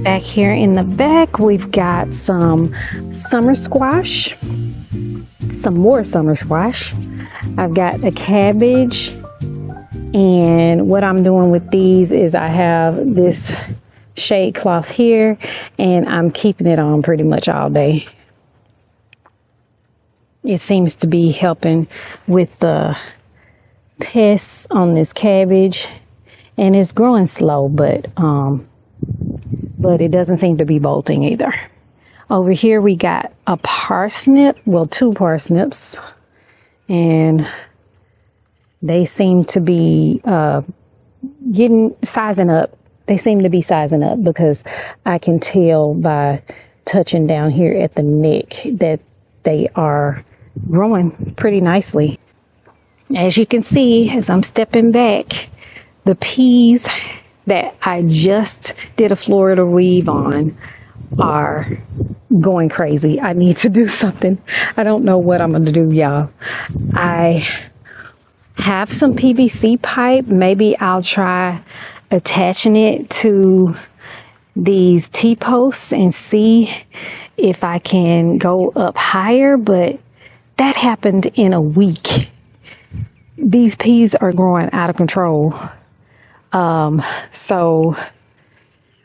Back here in the back, we've got some summer squash, some more summer squash. I've got a cabbage, and what I'm doing with these is I have this shade cloth here, and I'm keeping it on pretty much all day. It seems to be helping with the pests on this cabbage, and it's growing slow, but it doesn't seem to be bolting either. Over here we got a parsnip, well, 2 parsnips, and they seem to be sizing up. They seem to be sizing up because I can tell by touching down here at the neck that they are growing pretty nicely. As you can see, as I'm stepping back, the peas that I just did a Florida weave on are going crazy. I need to do something. I don't know what I'm going to do, y'all. I have some PVC pipe. Maybe I'll try attaching it to these T-posts and see if I can go up higher, but that happened in a week. These peas are growing out of control. So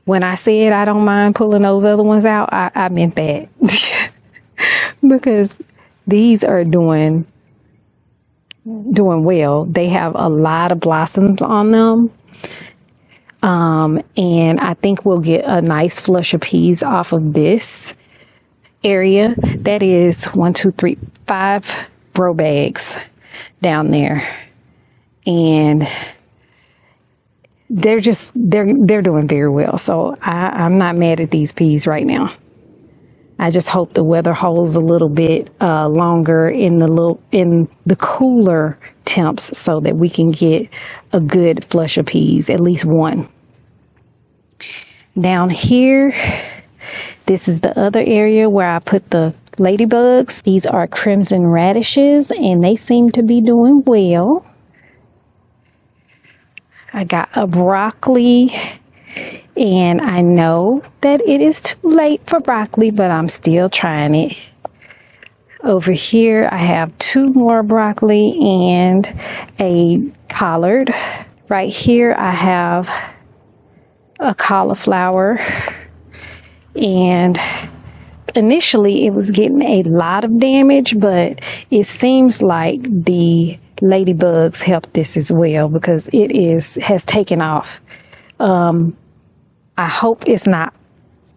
when I said I don't mind pulling those other ones out, I meant that. Because these are doing well. They have a lot of blossoms on them. And I think we'll get a nice flush of peas off of this area. That is 5 grow bags down there. And they're doing very well. So I'm not mad at these peas right now. I just hope the weather holds a little bit longer in the cooler temps so that we can get a good flush of peas, at least one. Down here, this is the other area where I put the ladybugs. These are crimson radishes, and they seem to be doing well. I got a broccoli, and I know that it is too late for broccoli, but I'm still trying it. Over here, I have 2 more broccoli and a collard. Right here, I have a cauliflower, and initially it was getting a lot of damage, but it seems like the ladybugs helped this as well because it has taken off. I hope it's not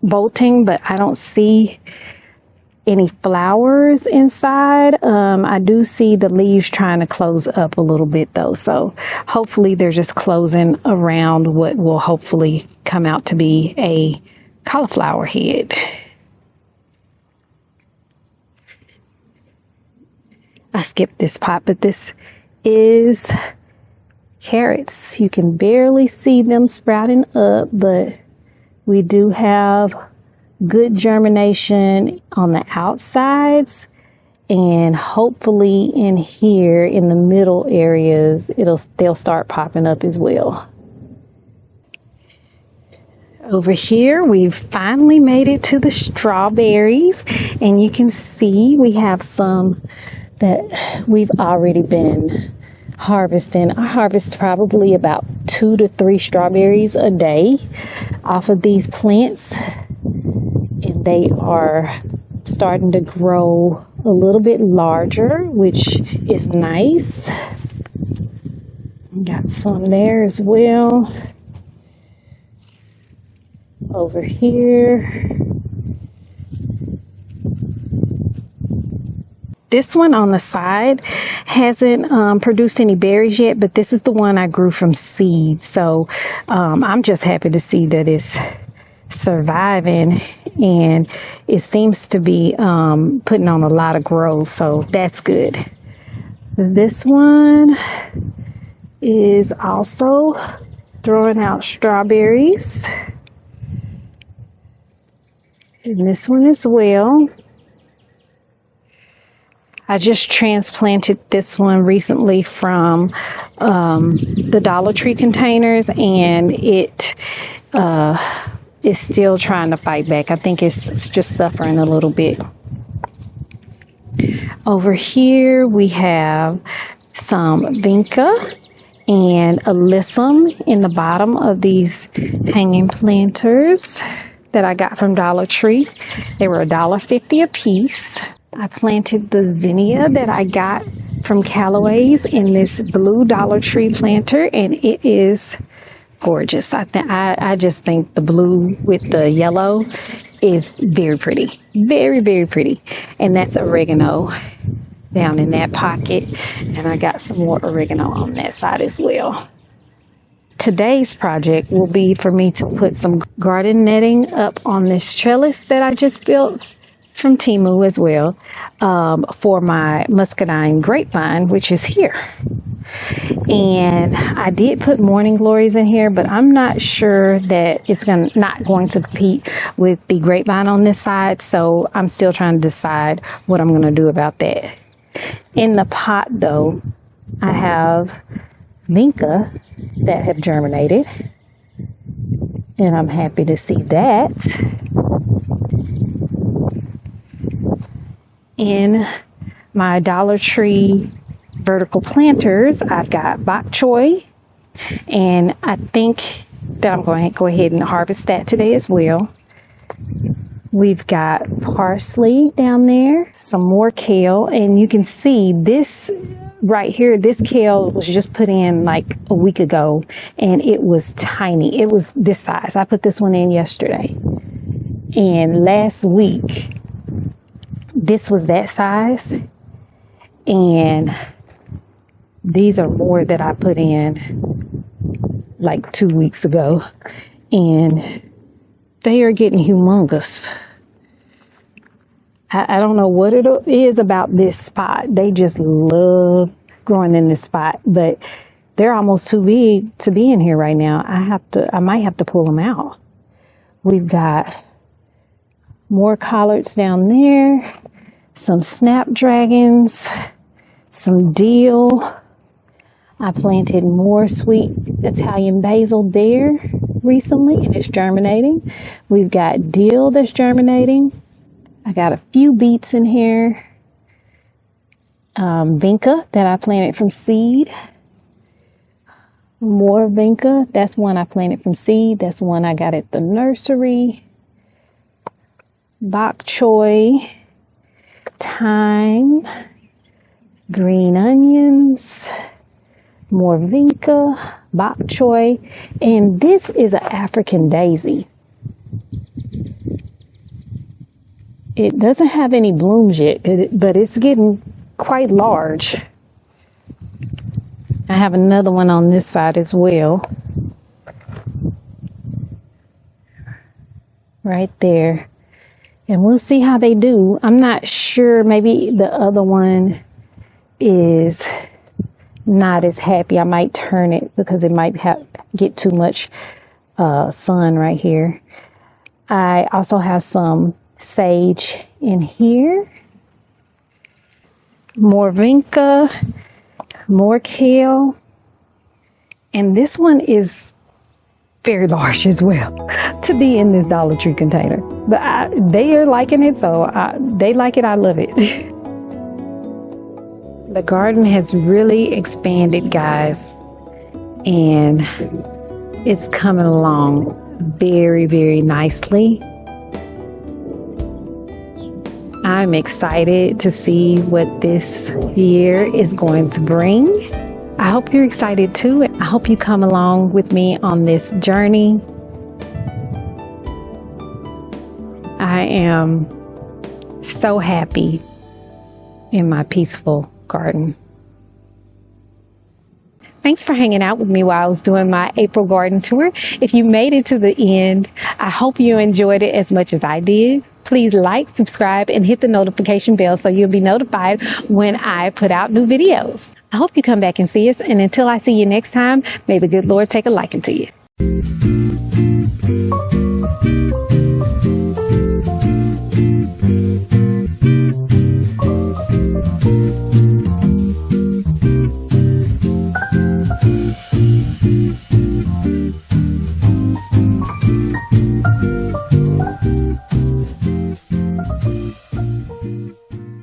bolting, but I don't see any flowers inside. I do see the leaves trying to close up a little bit though, so hopefully they're just closing around what will hopefully come out to be a cauliflower head. I skipped this pot, but this is carrots. You can barely see them sprouting up, but we do have good germination on the outsides, and hopefully in here in the middle areas they'll start popping up as well. Over here, we've finally made it to the strawberries, and you can see we have some that we've already been harvesting. I harvest probably about 2 to 3 strawberries a day off of these plants, and they are starting to grow a little bit larger, which is nice. Got some there as well. Over here. This one on the side hasn't produced any berries yet, but this is the one I grew from seed. So I'm just happy to see that it's surviving, and it seems to be putting on a lot of growth, so that's good. This one is also throwing out strawberries, and this one as well. I just transplanted this one recently from the Dollar Tree containers, and it is still trying to fight back. I think it's just suffering a little bit. Over here we have some vinca and alyssum in the bottom of these hanging planters that I got from Dollar Tree. They were $1.50 a piece. I planted the zinnia that I got from Callaway's in this blue Dollar Tree planter, and it is gorgeous. I just think the blue with the yellow is very pretty. Very, very pretty. And that's oregano down in that pocket, and I got some more oregano on that side as well. Today's project will be for me to put some garden netting up on this trellis that I just built from Temu as well, for my muscadine grapevine, which is here. And I did put morning glories in here, but I'm not sure that it's not going to compete with the grapevine on this side, so I'm still trying to decide what I'm going to do about that. In the pot though, I have vinca that have germinated, and I'm happy to see that. In my Dollar Tree vertical planters, I've got bok choy, and I think that I'm going to go ahead and harvest that today as well. We've got parsley down there, some more kale, and you can see this right here, this kale was just put in like a week ago, and it was tiny. It was this size. I put this one in yesterday, and last week this was that size, and these are more that I put in like 2 weeks ago, and they are getting humongous. I don't know what it is about this spot. They just love growing in this spot, but they're almost too big to be in here right now. I might have to pull them out. We've got more collards down there, some snapdragons, some dill. I planted more sweet Italian basil there recently, and it's germinating. We've got dill that's germinating. I got a few beets in here. Vinca that I planted from seed. More vinca. That's one I planted from seed. That's one I got at the nursery. Bok choy, thyme, green onions, more vinca, bok choy, and this is an African daisy. It doesn't have any blooms yet, but it's getting quite large. I have another one on this side as well. Right there. And we'll see how they do. I'm not sure, maybe the other one is not as happy. I might turn it because it might get too much sun right here. I also have some sage in here. More vinca, more kale. And this one is very large as well to be in this Dollar Tree container. But they are liking it, so they like it. I love it. The garden has really expanded, guys, and it's coming along very, very nicely. I'm excited to see what this year is going to bring. I hope you're excited too. I hope you come along with me on this journey. I am so happy in my peaceful garden. Thanks for hanging out with me while I was doing my April garden tour. If you made it to the end, I hope you enjoyed it as much as I did. Please like, subscribe, and hit the notification bell so you'll be notified when I put out new videos. I hope you come back and see us, and until I see you next time, may the good Lord take a liking to you.